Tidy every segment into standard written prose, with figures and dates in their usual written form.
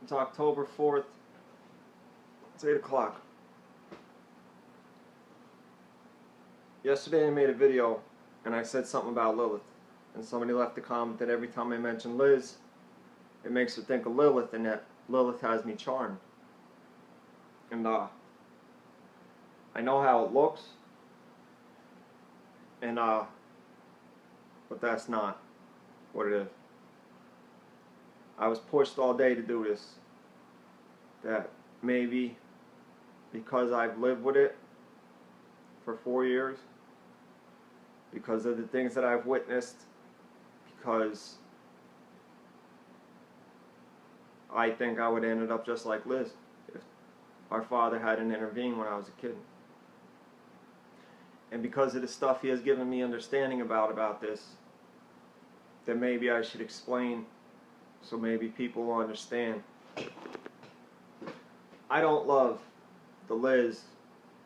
It's October 4th. It's 8 o'clock. Yesterday I made a video and I said something about Lilith. And somebody left a comment that every time I mention Liz, it makes her think of Lilith and that Lilith has me charmed. And I know how it looks. And but that's not what it is. I was pushed all day to do this. That maybe because I've lived with it for 4 years, because of the things that I've witnessed, because I think I would have ended up just like Liz if our father hadn't intervened when I was a kid. And because of the stuff he has given me understanding about this, that maybe I should explain so maybe people will understand. I don't love the Liz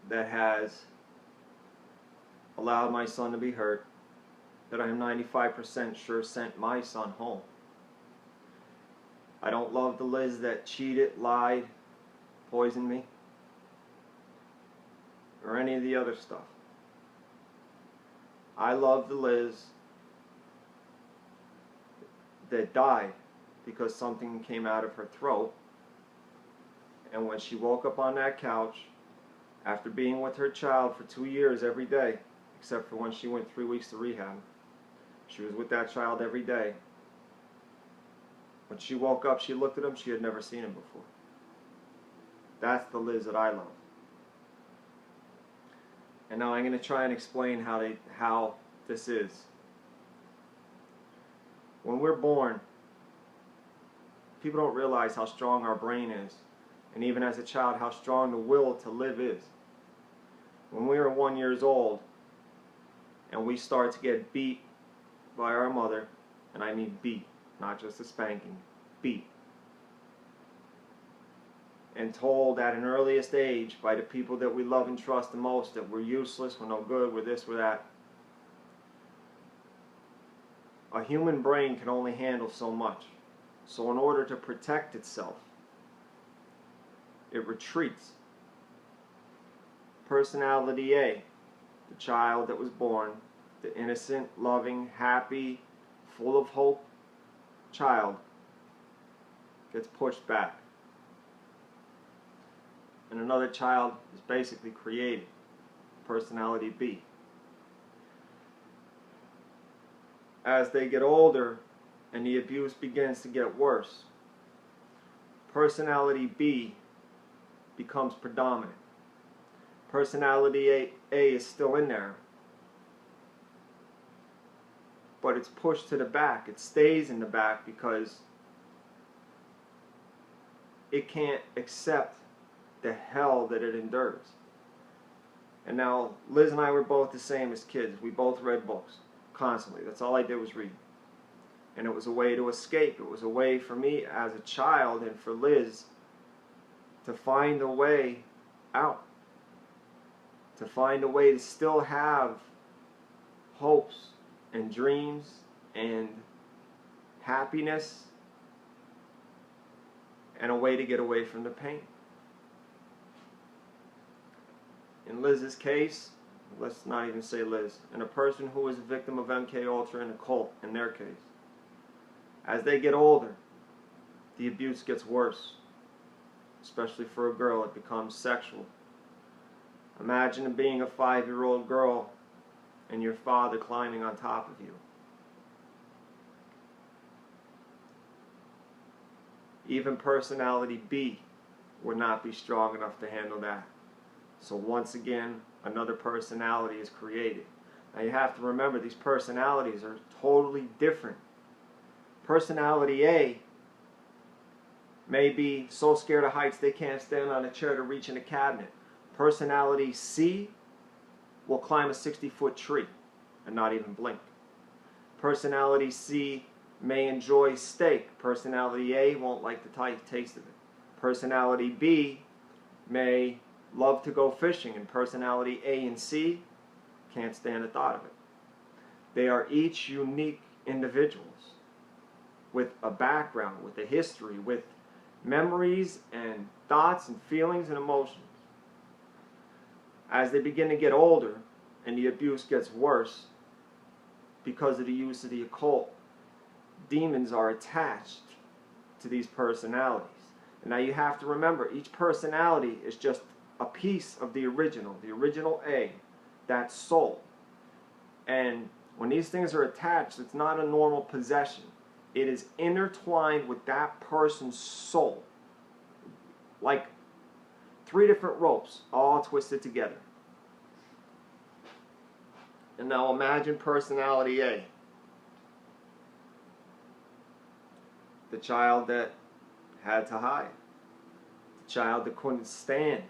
that has allowed my son to be hurt, that I am 95% sure sent my son home. I don't love the Liz that cheated, lied, poisoned me, or any of the other stuff. I love the Liz that died because something came out of her throat, and when she woke up on that couch after being with her child for 2 years every day, except for when she went 3 weeks to rehab, she was with that child every day. When she woke up, she looked at him, she had never seen him before. That's the Liz that I love. And now I'm going to try and explain how this is. When we're born, people don't realize how strong our brain is, and even as a child, how strong the will to live is. When we are 1 year old, and we start to get beat by our mother, and I mean beat, not just a spanking, beat, and told at an earliest age by the people that we love and trust the most that we're useless, we're no good, we're this, we're that. A human brain can only handle so much. So in order to protect itself, it retreats. Personality A, the child that was born, the innocent, loving, happy, full of hope child, gets pushed back. And another child is basically created, personality B. As they get older and the abuse begins to get worse, personality B becomes predominant. Personality A is still in there, but it's pushed to the back. It stays in the back because it can't accept the hell that it endures. And now, Liz and I were both the same as kids. We both read books constantly. That's all I did was read. And it was a way to escape. It was a way for me as a child and for Liz to find a way out. To find a way to still have hopes and dreams and happiness and a way to get away from the pain. In Liz's case, let's not even say Liz, and a person who is a victim of MK Ultra and a cult in their case, as they get older, the abuse gets worse. Especially for a girl, it becomes sexual. Imagine being a 5-year-old girl and your father climbing on top of you. Even personality B would not be strong enough to handle that. So once again, another personality is created. Now you have to remember, these personalities are totally different. Personality A may be so scared of heights they can't stand on a chair to reach in a cabinet. Personality C will climb a 60-foot tree and not even blink. Personality C may enjoy steak. Personality A won't like the taste of it. Personality B may love to go fishing, and personality A and C can't stand the thought of it. They are each unique individuals with a background, with a history, with memories and thoughts and feelings and emotions. As they begin to get older and the abuse gets worse because of the use of the occult, demons are attached to these personalities. And now you have to remember, each personality is just a piece of the original A, that soul. And when these things are attached, it's not a normal possession. It is intertwined with that person's soul. Like 3 different ropes, all twisted together. And now imagine personality A. The child that had to hide. The child that couldn't stand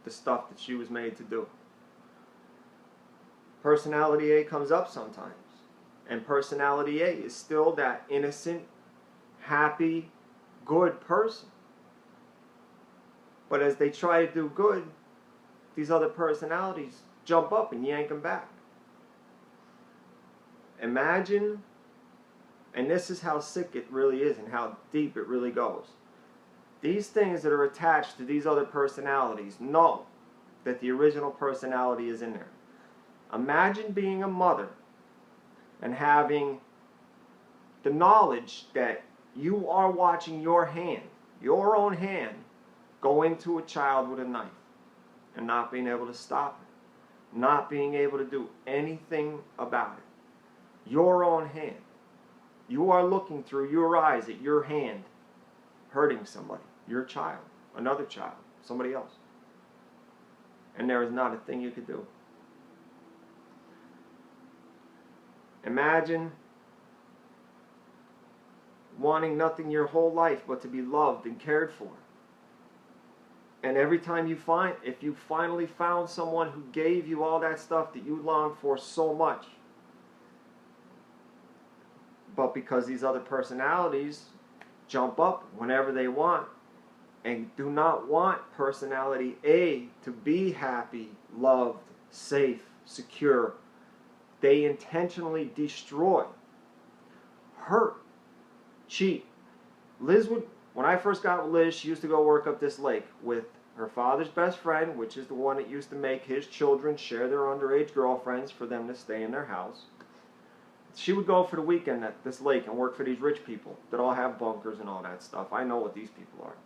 the stuff that she was made to do. Personality A comes up sometimes. And personality A is still that innocent, happy, good person. But as they try to do good, these other personalities jump up and yank them back. Imagine, and this is how sick it really is and how deep it really goes. These things that are attached to these other personalities know that the original personality is in there. Imagine being a mother and having the knowledge that you are watching your own hand, go into a child with a knife and not being able to stop it, not being able to do anything about it. Your own hand. You are looking through your eyes at your hand hurting somebody, your child, another child, somebody else. And there is not a thing you could do. Imagine wanting nothing your whole life but to be loved and cared for. And every time if you finally found someone who gave you all that stuff that you longed for so much, but because these other personalities jump up whenever they want and do not want personality A to be happy, loved, safe, secure, they intentionally destroy, hurt, cheat. When I first got with Liz, she used to go work up this lake with her father's best friend, which is the one that used to make his children share their underage girlfriends for them to stay in their house. She would go for the weekend at this lake and work for these rich people that all have bunkers and all that stuff. I know what these people are.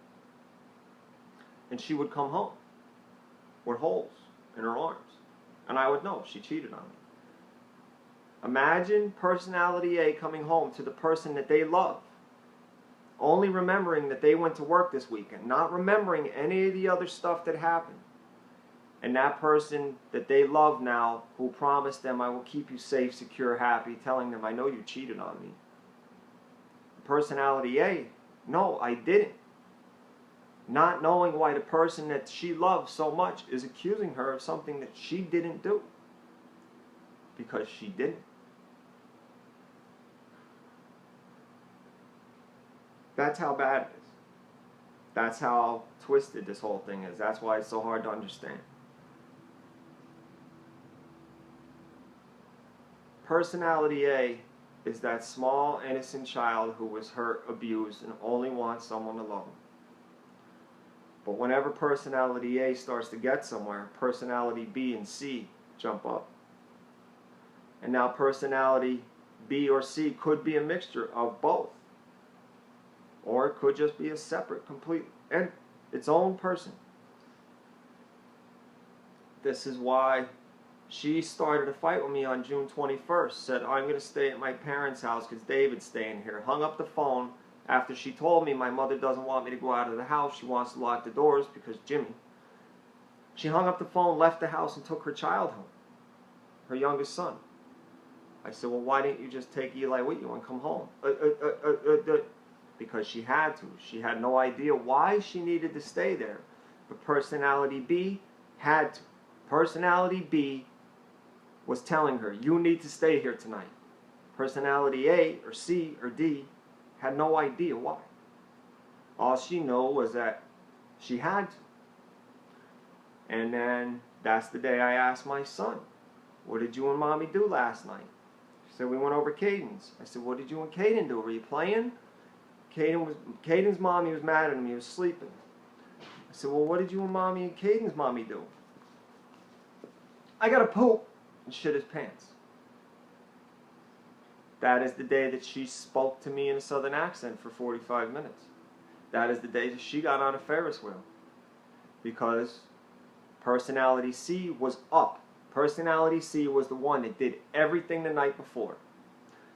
And she would come home with holes in her arms. And I would know she cheated on me. Imagine personality A coming home to the person that they love, only remembering that they went to work this weekend, not remembering any of the other stuff that happened. And that person that they love now, who promised them, I will keep you safe, secure, happy, telling them, I know you cheated on me. Personality A, no, I didn't. Not knowing why the person that she loves so much is accusing her of something that she didn't do. Because she didn't. That's how bad it is. That's how twisted this whole thing is. That's why it's so hard to understand. Personality A is that small, innocent child who was hurt, abused, and only wants someone to love him. But whenever personality A starts to get somewhere, personality B and C jump up. And now personality B or C could be a mixture of both. Or it could just be a separate, complete, and its own person. This is why she started a fight with me on June 21st. Said, I'm going to stay at my parents' house because David's staying here. Hung up the phone after she told me my mother doesn't want me to go out of the house. She wants to lock the doors because Jimmy. She hung up the phone, left the house, and took her child home. Her youngest son. I said, well, why didn't you just take Eli with you and come home? Because she had to. She had no idea why she needed to stay there. But personality B had to. Personality B was telling her, you need to stay here tonight. Personality A or C or D had no idea why. All she knew was that she had to. And then that's the day I asked my son, what did you and Mommy do last night? She said, we went over Caden's. I said, what did you and Caden do? Were you playing? Caden's mommy was mad at him. He was sleeping. I said, well, what did you and mommy and Caden's mommy do? I got to poop, and shit his pants. That is the day that she spoke to me in a southern accent for 45 minutes. That is the day that she got on a Ferris wheel. Because personality C was up. Personality C was the one that did everything the night before.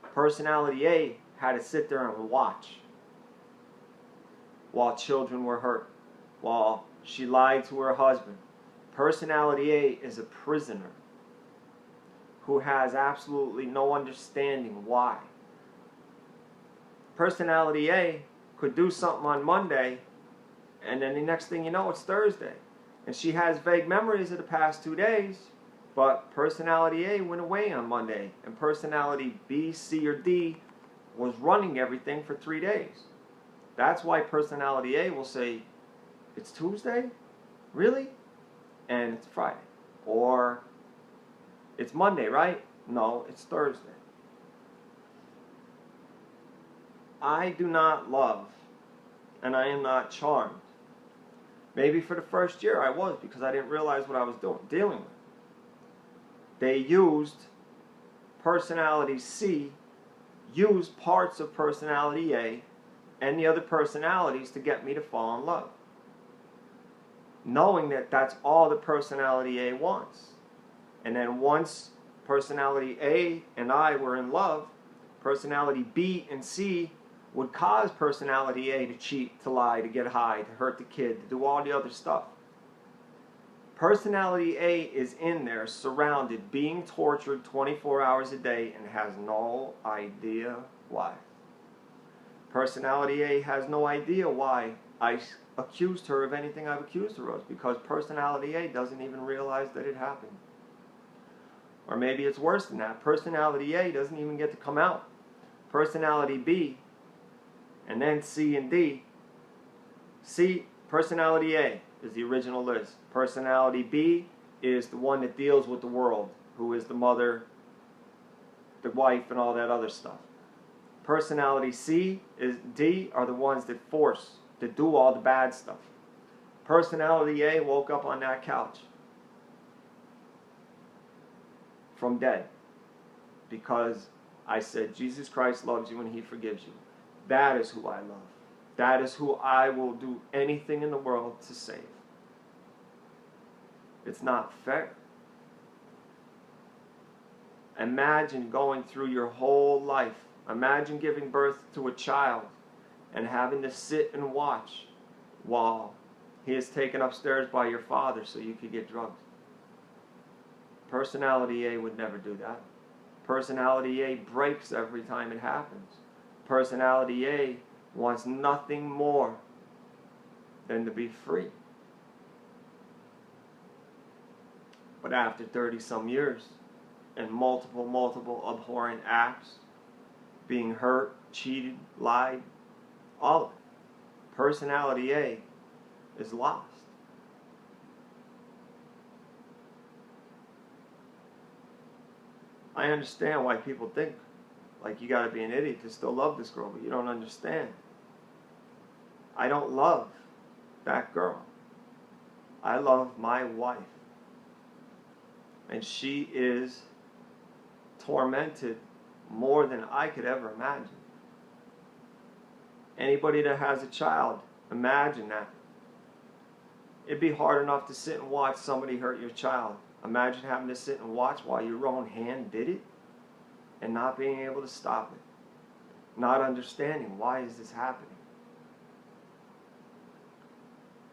Personality A had to sit there and watch while children were hurt, while she lied to her husband. Personality A is a prisoner who has absolutely no understanding why. Personality A could do something on Monday, and then the next thing you know, it's Thursday. And she has vague memories of the past 2 days, but personality A went away on Monday, and personality B, C, or D was running everything for 3 days. That's why personality A will say, it's Tuesday? Really? And it's Friday. Or, it's Monday, right? No, it's Thursday. I do not love, and I am not charmed. Maybe for the first year I was, because I didn't realize what I was dealing with. They used personality C, used parts of personality A, and the other personalities to get me to fall in love. Knowing that that's all the personality A wants. And then once personality A and I were in love, personality B and C would cause personality A to cheat, to lie, to get high, to hurt the kid, to do all the other stuff. Personality A is in there, surrounded, being tortured 24 hours a day and has no idea why. Personality A has no idea why I accused her of anything I've accused her of, because personality A doesn't even realize that it happened. Or maybe it's worse than that. Personality A doesn't even get to come out. Personality B, and then C and D. C, personality A is the original Liz. Personality B is the one that deals with the world, who is the mother, the wife, and all that other stuff. Personality C is D are the ones that force, that do all the bad stuff. Personality A woke up on that couch from dead because I said Jesus Christ loves you and He forgives you. That is who I love. That is who I will do anything in the world to save. It's not fair. Imagine going through your whole life. Imagine giving birth to a child and having to sit and watch while he is taken upstairs by your father so you could get drugged. Personality A would never do that. Personality A breaks every time it happens. Personality A wants nothing more than to be free. But after 30-some years and multiple abhorrent acts, being hurt, cheated, lied, all of it, personality A is lost. I understand why people think like you gotta be an idiot to still love this girl, but you don't understand. I don't love that girl. I love my wife. And she is tormented more than I could ever imagine. Anybody that has a child, imagine that. It'd be hard enough to sit and watch somebody hurt your child. Imagine having to sit and watch while your own hand did it and not being able to stop it. Not understanding, why is this happening?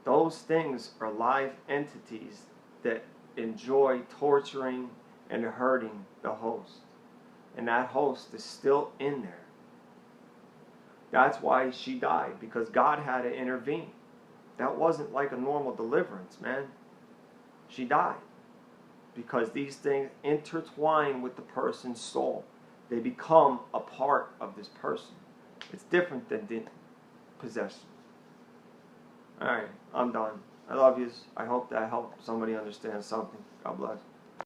Those things are live entities that enjoy torturing and hurting the host. And that host is still in there. That's why she died, because God had to intervene. That wasn't like a normal deliverance, man. She died because these things intertwine with the person's soul. They become a part of this person. It's different than possession. Alright, I'm done. I love you. I hope that helped somebody understand something. God bless.